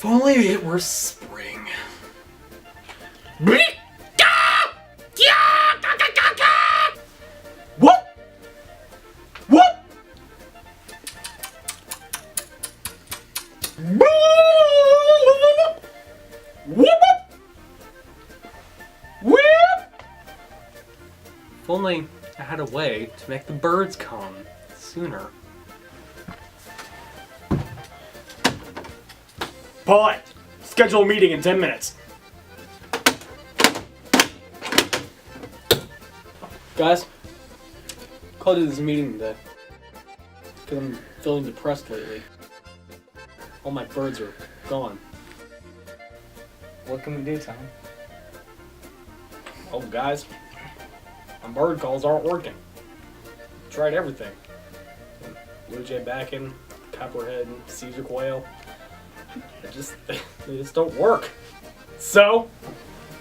only it were spring. What? What? If only I had a way to make the birds come sooner. Paulette, schedule a meeting in 10 minutes. Guys, called to this meeting today because I'm feeling depressed lately. All my birds are gone. What can we do, Tom? Oh, guys, my bird calls aren't working. Tried everything. Blue jay backing, copperhead, Caesar quail. They just don't work. So,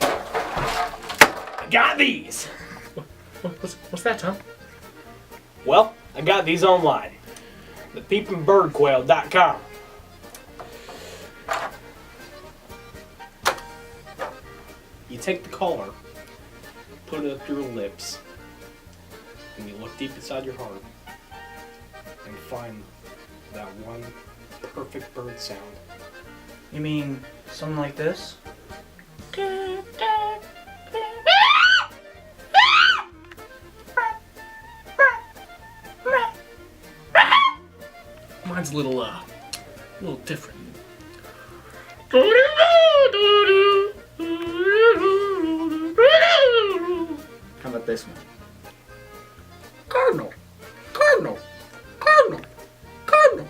I got these. What's that, Tom? Well, I got these online. ThePeepingBirdQuail.com. You take the collar, put it up to your lips, and you look deep inside your heart and find that one perfect bird sound. You mean something like this? Mine's a little different. How about this one? Cardinal, cardinal, cardinal, cardinal.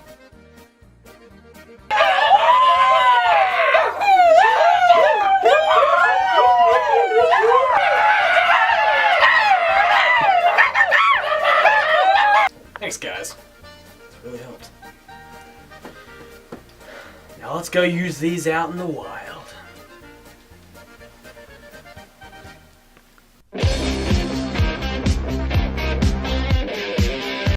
Thanks, guys. This really helps. Now let's go use these out in the wild.